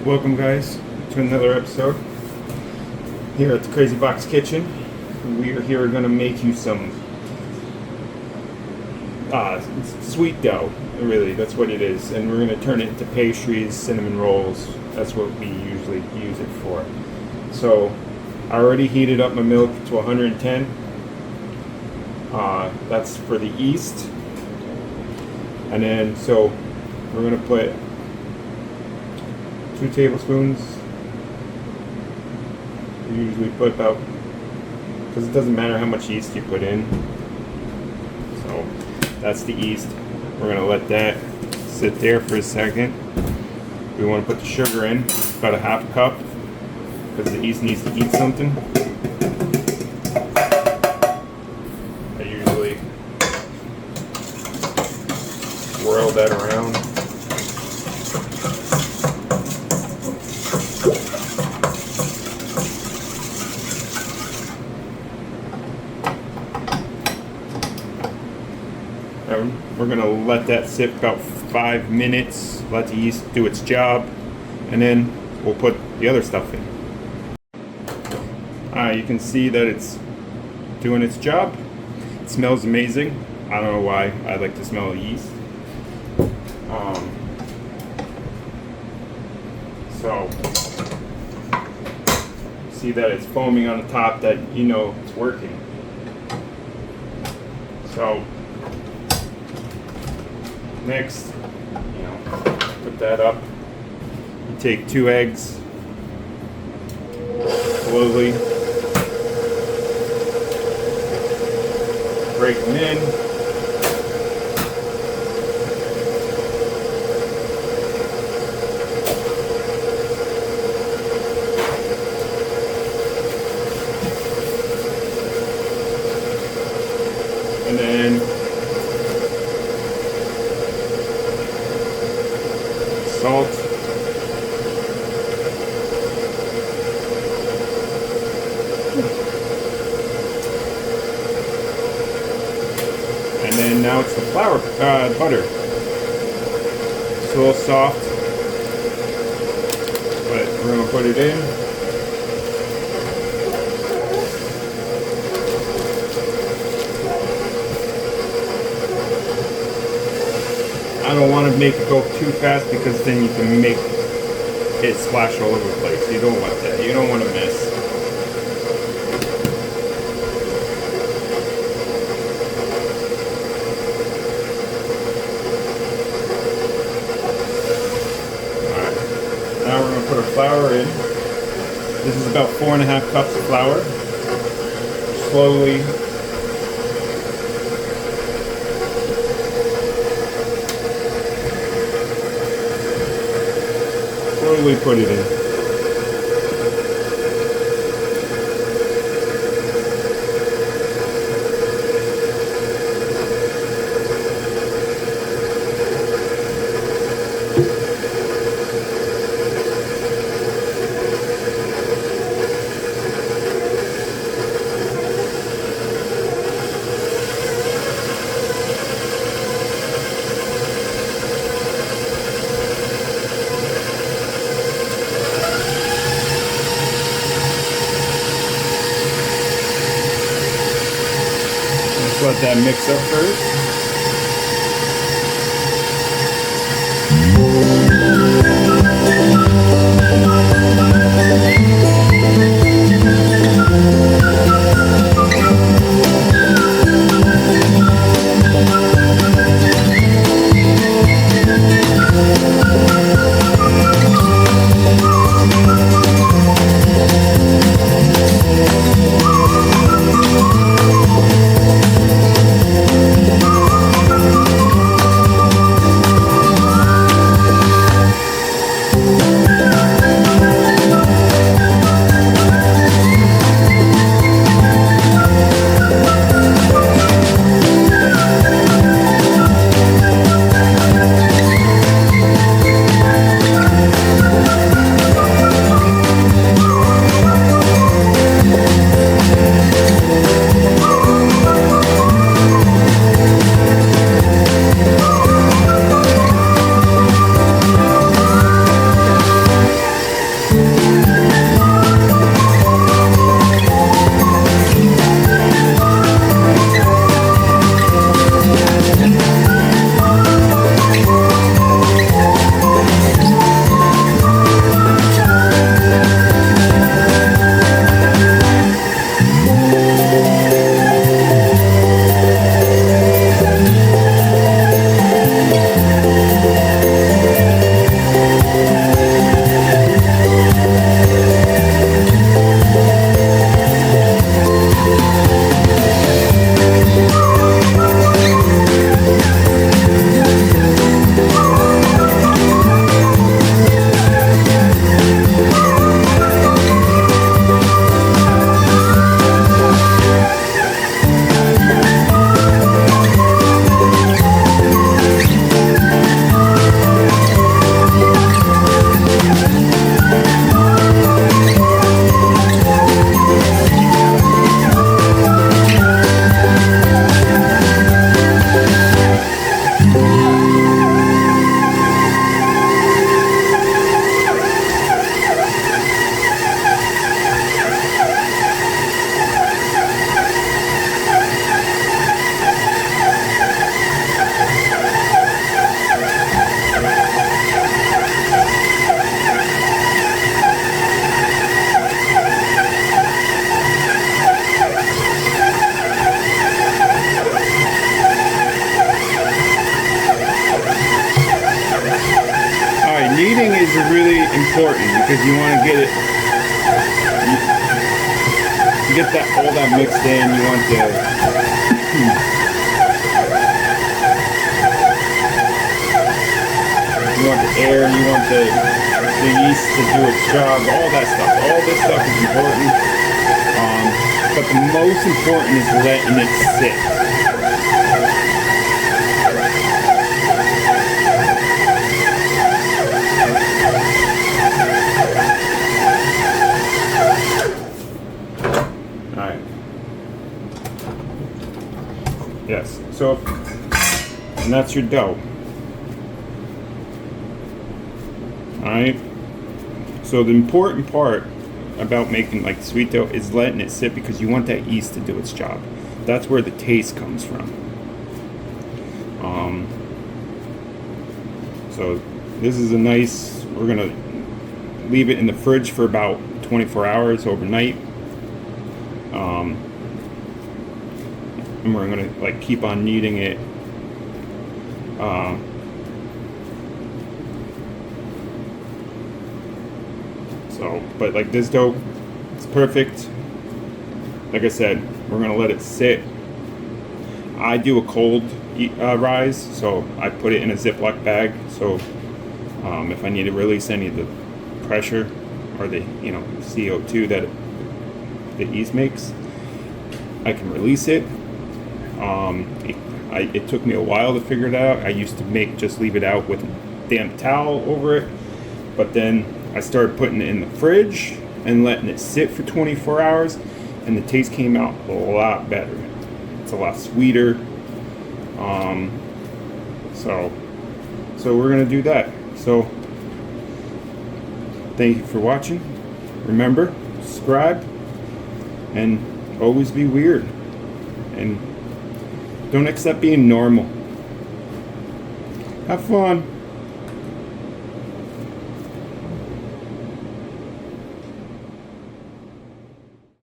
Welcome guys to another episode here at the Crazy Box Kitchen. We are here going to make you some sweet dough, really, that's what it is. And we're going to turn it into pastries, cinnamon rolls. That's what we usually use it for. So I already heated up my milk to 110. That's for the yeast. And then so we're going to put 2 tablespoons. We usually put about, because it doesn't matter how much yeast you put in. So that's the yeast. We're gonna let that sit there for a second. We want to put the sugar in, about a half cup, because the yeast needs to eat something. I usually swirl that around. We're going to let that sit about 5 minutes, let the yeast do its job, and then we'll put the other stuff in. You can see that it's doing its job. It smells amazing. I don't know why I like to smell yeast. So, see that it's foaming on the top, that you know it's working. So, next, put that up. You take 2 eggs, slowly break them in. And then salt, and then now it's the flour, butter. It's a little soft, but we're going to put it in. I don't want to make it go too fast, because then you can make it splash all over the place. You don't want that. You don't want to mess. Alright. Now we're going to put our flour in. This is about 4.5 cups of flour. Slowly put it in. Let that mix up first. kneading is really important because you want to get it, you get that all that mixed in. You want to you want the air, you want the yeast to do its job, all that stuff. All this stuff is important, but the most important is letting it sit. Alright. Yes, so, and that's your dough. Alright, so the important part about making like sweet dough is letting it sit because you want that yeast to do its job. That's where the taste comes from. So this is a nice, we're gonna leave it in the fridge for about 24 hours overnight. And we're gonna like keep on kneading it. So, but like this dough, it's perfect. Like I said, we're gonna let it sit. I do a cold rise, so I put it in a Ziploc bag. So if I need to release any of the pressure or the CO2 that the yeast makes, I can release it. It took me a while to figure it out. I used to just leave it out with a damp towel over it, but then I started putting it in the fridge and letting it sit for 24 hours, and the taste came out a lot better. It's a lot sweeter. So we're gonna do that. So thank you for watching. Remember, subscribe, and always be weird, and don't accept being normal. Have fun.